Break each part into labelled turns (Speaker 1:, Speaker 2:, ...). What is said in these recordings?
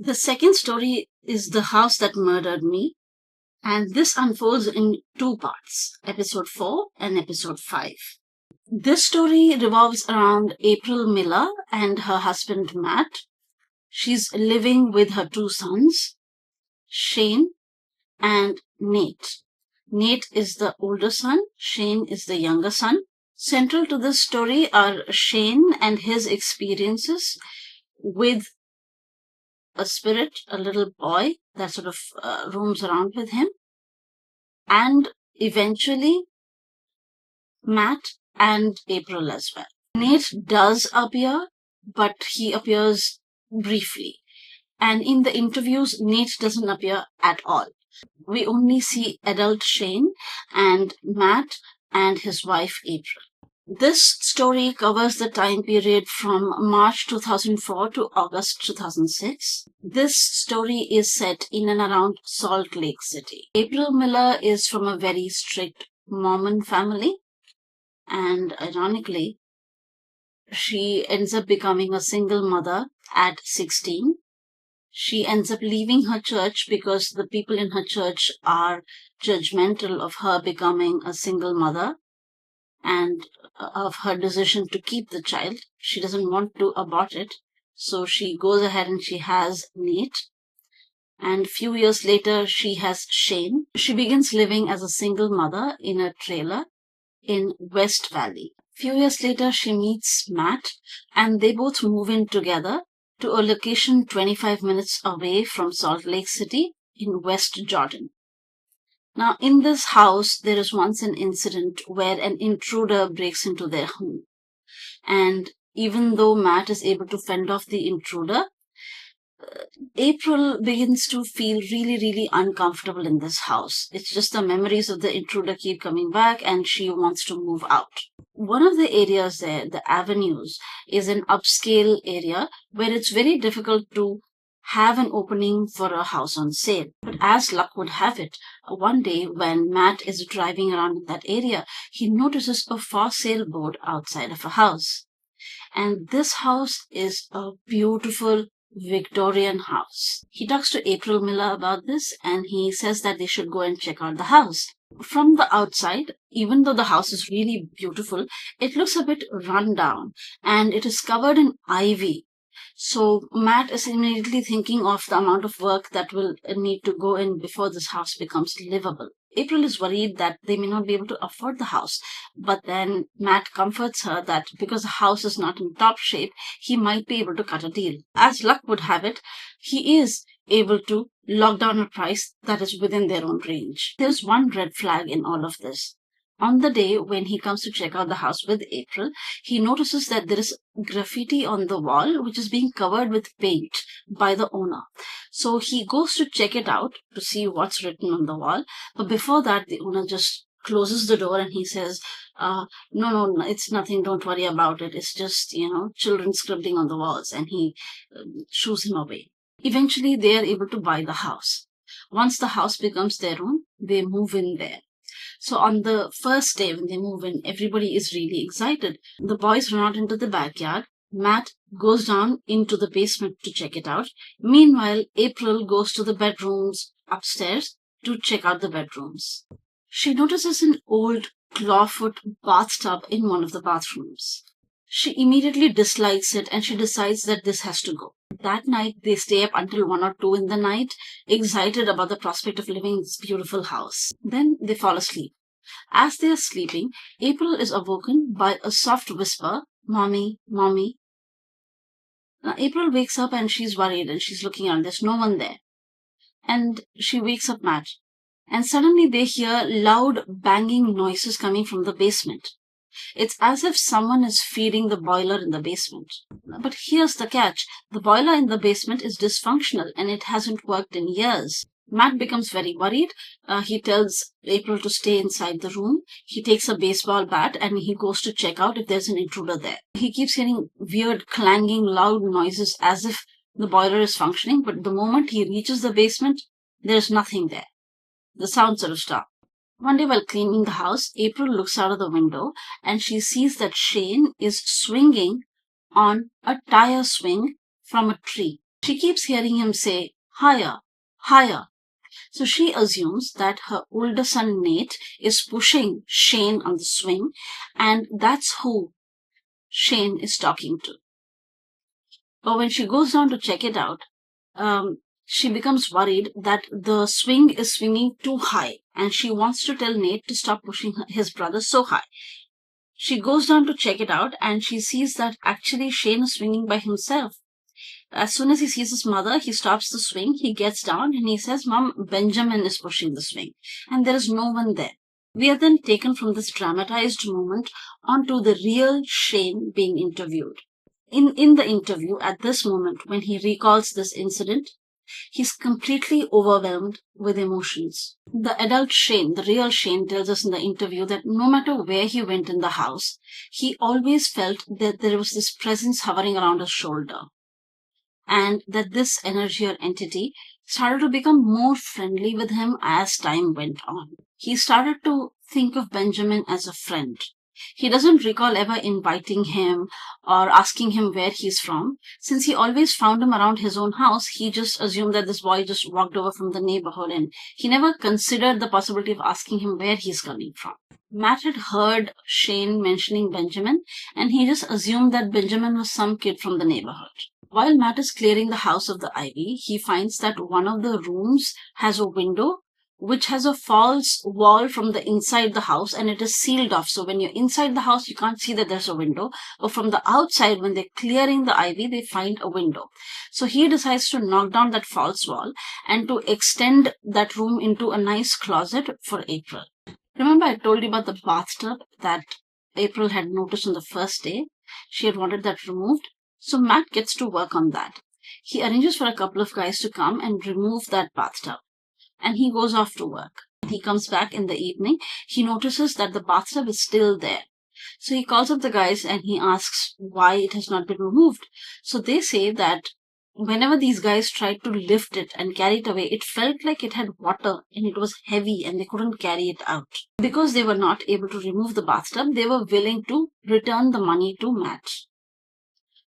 Speaker 1: The second story is The House That Murdered Me, and this unfolds in two parts, episode 4 and episode 5. This story revolves around April Miller and her husband Matt. She's living with her two sons, Shane and Nate. Nate is the older son, Shane is the younger son. Central to this story are Shane and his experiences with a spirit, a little boy that sort of roams around with him, and eventually Matt and April as well. Nate does appear, but he appears briefly. And in the interviews, Nate doesn't appear at all. We only see adult Shane and Matt and his wife April. This story covers the time period from March 2004 to August 2006. This story is set in and around Salt Lake City. April Miller is from a very strict Mormon family, and ironically, she ends up becoming a single mother at 16. She ends up leaving her church because the people in her church are judgmental of her becoming a single mother and of her decision to keep the child. She doesn't want to abort it. So she goes ahead and she has Nate. And a few years later, she has Shane. She begins living as a single mother in a trailer in West Valley. A few years later, she meets Matt, and they both move in together to a location 25 minutes away from Salt Lake City in West Jordan. Now, in this house, there is once an incident where an intruder breaks into their home. And even though Matt is able to fend off the intruder, April begins to feel really, really uncomfortable in this house. It's just the memories of the intruder keep coming back, and she wants to move out. One of the areas there, the avenues, is an upscale area where it's very difficult to have an opening for a house on sale. But as luck would have it, one day when Matt is driving around in that area, he notices a for sale board outside of a house. And this house is a beautiful Victorian house. He talks to April Miller about this, and he says that they should go and check out the house. From the outside, even though the house is really beautiful, it looks a bit run down, and it is covered in ivy. So Matt is immediately thinking of the amount of work that will need to go in before this house becomes livable. April is worried that they may not be able to afford the house, but then Matt comforts her that because the house is not in top shape, he might be able to cut a deal. As luck would have it, he is able to lock down a price that is within their own range. There's one red flag in all of this. On the day when he comes to check out the house with April, he notices that there is graffiti on the wall which is being covered with paint by the owner. So he goes to check it out to see what's written on the wall. But before that, the owner just closes the door and he says, no, it's nothing. Don't worry about it. It's just, children scribbling on the walls. And he shoos him away. Eventually, they are able to buy the house. Once the house becomes their own, they move in there. So on the first day when they move in, everybody is really excited. The boys run out into the backyard. Matt goes down into the basement to check it out. Meanwhile, April goes to the bedrooms upstairs to check out the bedrooms. She notices an old clawfoot bathtub in one of the bathrooms. She immediately dislikes it and she decides that this has to go. That night, they stay up until 1 or 2 in the night, excited about the prospect of living in this beautiful house. Then they fall asleep. As they are sleeping, April is awoken by a soft whisper, "Mommy, Mommy." Now, April wakes up and she's worried and she's looking around. There's no one there. And she wakes up Matt. And suddenly they hear loud banging noises coming from the basement. It's as if someone is feeding the boiler in the basement. But here's the catch. The boiler in the basement is dysfunctional and it hasn't worked in years. Matt becomes very worried. He tells April to stay inside the room. He takes a baseball bat and he goes to check out if there's an intruder there. He keeps hearing weird clanging loud noises as if the boiler is functioning, but the moment he reaches the basement, there's nothing there. The sounds sort of stop. One day while cleaning the house, April looks out of the window and she sees that Shane is swinging on a tire swing from a tree. She keeps hearing him say, higher, higher. So she assumes that her older son Nate is pushing Shane on the swing, and that's who Shane is talking to. But when she goes down to check it out, she becomes worried that the swing is swinging too high, and she wants to tell Nate to stop pushing his brother so high. She goes down to check it out, and she sees that actually Shane is swinging by himself. As soon as he sees his mother, he stops the swing, he gets down, and he says, Mom, Benjamin is pushing the swing. And there is no one there. We are then taken from this dramatized moment onto the real Shane being interviewed. In the interview, at this moment, when he recalls this incident, he's completely overwhelmed with emotions. The adult Shane, the real Shane, tells us in the interview that no matter where he went in the house, he always felt that there was this presence hovering around his shoulder, and that this energy or entity started to become more friendly with him as time went on. He started to think of Benjamin as a friend. He doesn't recall ever inviting him or asking him where he's from. Since he always found him around his own house, he just assumed that this boy just walked over from the neighborhood, and he never considered the possibility of asking him where he's coming from. Matt had heard Shane mentioning Benjamin, and he just assumed that Benjamin was some kid from the neighborhood. While Matt is clearing the house of the ivy, he finds that one of the rooms has a window which has a false wall from the inside the house, and it is sealed off. So when you're inside the house, you can't see that there's a window. But from the outside, when they're clearing the ivy, they find a window. So he decides to knock down that false wall and to extend that room into a nice closet for April. Remember, I told you about the bathtub that April had noticed on the first day? She had wanted that removed. So Matt gets to work on that. He arranges for a couple of guys to come and remove that bathtub, and he goes off to work. He comes back in the evening. He notices that the bathtub is still there. So he calls up the guys and he asks why it has not been removed. So they say that whenever these guys tried to lift it and carry it away, it felt like it had water and it was heavy and they couldn't carry it out. Because they were not able to remove the bathtub, they were willing to return the money to Matt.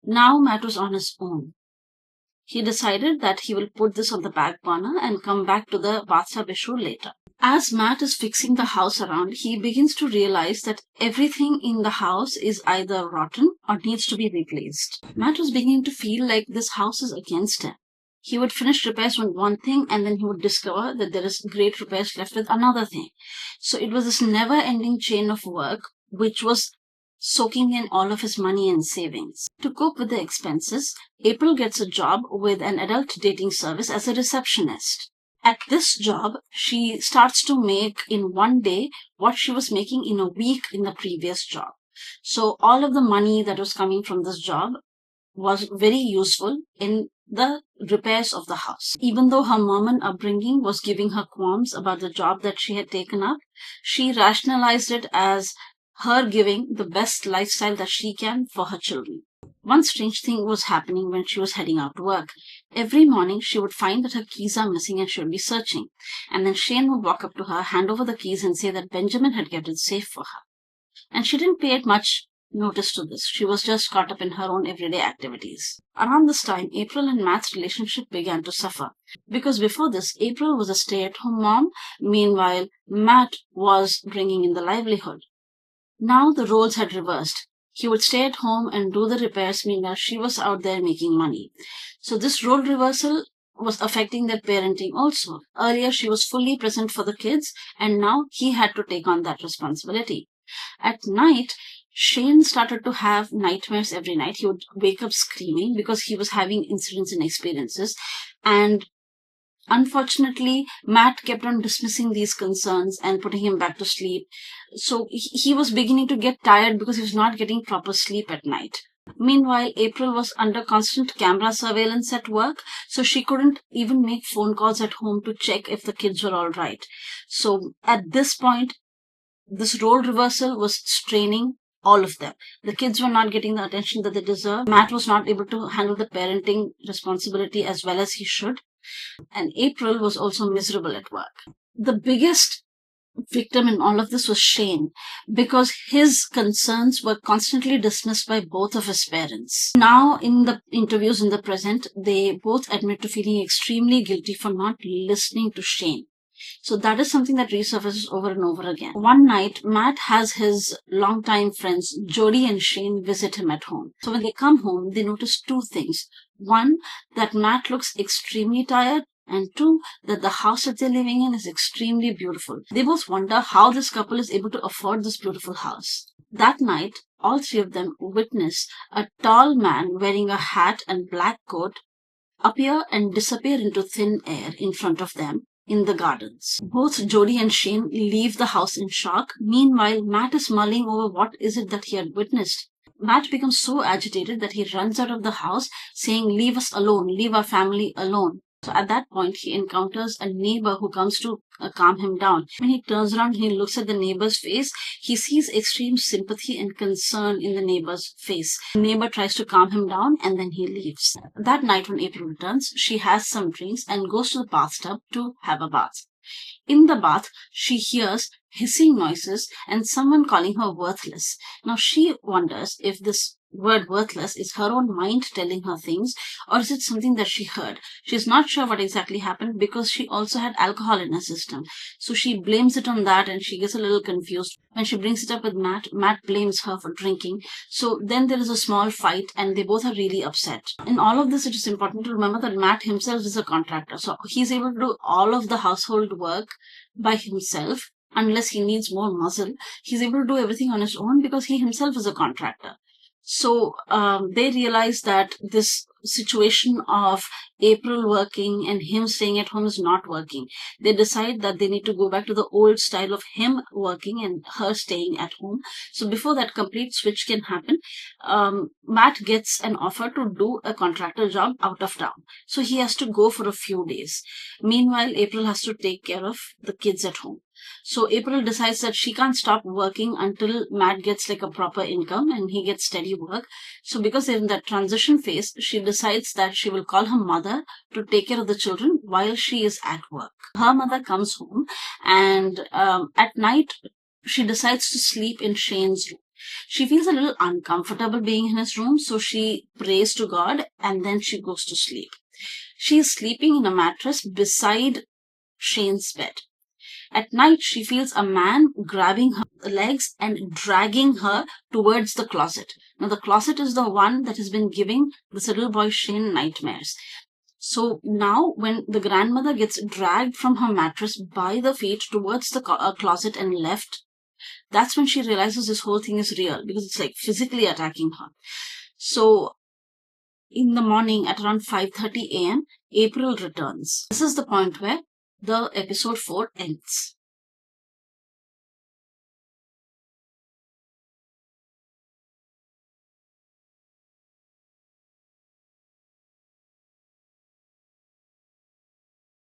Speaker 1: Now Matt was on his own. He decided that he will put this on the back burner and come back to the bathtub issue later. As Matt is fixing the house around, he begins to realize that everything in the house is either rotten or needs to be replaced. Matt was beginning to feel like this house is against him. He would finish repairs on one thing and then he would discover that there is great repairs left with another thing. So it was this never-ending chain of work which was soaking in all of his money and savings. To cope with the expenses, April gets a job with an adult dating service as a receptionist. At this job, she starts to make in one day what she was making in a week in the previous job. So all of the money that was coming from this job was very useful in the repairs of the house. Even though her Mormon upbringing was giving her qualms about the job that she had taken up, she rationalized it as her giving the best lifestyle that she can for her children. One strange thing was happening when she was heading out to work. Every morning she would find that her keys are missing and she would be searching. And then Shane would walk up to her, hand over the keys and say that Benjamin had kept it safe for her. And she didn't pay it much notice to this. She was just caught up in her own everyday activities. Around this time, April and Matt's relationship began to suffer. Because before this, April was a stay-at-home mom. Meanwhile, Matt was bringing in the livelihood. Now the roles had reversed. He would stay at home and do the repairs, meanwhile she was out there making money. So this role reversal was affecting their parenting also. Earlier she was fully present for the kids, and now he had to take on that responsibility. At night, Shane started to have nightmares every night. He would wake up screaming because he was having incidents and experiences, and unfortunately, Matt kept on dismissing these concerns and putting him back to sleep. So he was beginning to get tired because he was not getting proper sleep at night. Meanwhile, April was under constant camera surveillance at work, so she couldn't even make phone calls at home to check if the kids were all right. So at this point, this role reversal was straining all of them. The kids were not getting the attention that they deserved. Matt was not able to handle the parenting responsibility as well as he should. And April was also miserable at work. The biggest victim in all of this was Shane, because his concerns were constantly dismissed by both of his parents. Now, in the interviews in the present, they both admit to feeling extremely guilty for not listening to Shane. So that is something that resurfaces over and over again. One night, Matt has his longtime friends, Jody and Shane, visit him at home. So when they come home, they notice two things. One, that Matt looks extremely tired, and two, that the house that they're living in is extremely beautiful. They both wonder how this couple is able to afford this beautiful house. That night, all three of them witness a tall man wearing a hat and black coat appear and disappear into thin air in front of them in the gardens. Both Jody and Shane leave the house in shock. Meanwhile, Matt is mulling over what is it that he had witnessed. Matt becomes so agitated that he runs out of the house saying, "Leave us alone, leave our family alone." So at that point, he encounters a neighbor who comes to calm him down. When he turns around and he looks at the neighbor's face, he sees extreme sympathy and concern in the neighbor's face. The neighbor tries to calm him down and then he leaves. That night when April returns, she has some drinks and goes to the bathtub to have a bath. In the bath, she hears hissing noises and someone calling her worthless. Now she wonders if this word worthless is her own mind telling her things, or is it something that she heard. She's not sure what exactly happened because she also had alcohol in her system. So she blames it on that and she gets a little confused. When she brings it up with Matt, Matt blames her for drinking. So then there is a small fight and they both are really upset. In all of this, it is important to remember that Matt himself is a contractor. So he's able to do all of the household work by himself. Unless he needs more muscle, he's able to do everything on his own because he himself is a contractor. So they realize that this situation of April working and him staying at home is not working. They decide that they need to go back to the old style of him working and her staying at home. So before that complete switch can happen, Matt gets an offer to do a contractor job out of town. So he has to go for a few days. Meanwhile, April has to take care of the kids at home. So April decides that she can't stop working until Matt gets like a proper income and he gets steady work. So because they're in that transition phase, she decides that she will call her mother to take care of the children while she is at work. Her mother comes home and at night she decides to sleep in Shane's room. She feels a little uncomfortable being in his room, so she prays to God and then she goes to sleep. She is sleeping in a mattress beside Shane's bed. At night, she feels a man grabbing her legs and dragging her towards the closet. Now, the closet is the one that has been giving this little boy Shane nightmares. So now, when the grandmother gets dragged from her mattress by the feet towards the closet and left, that's when she realizes this whole thing is real because it's like physically attacking her. So in the morning at around 5:30 a.m., April returns. This is the point where the episode 4 ends.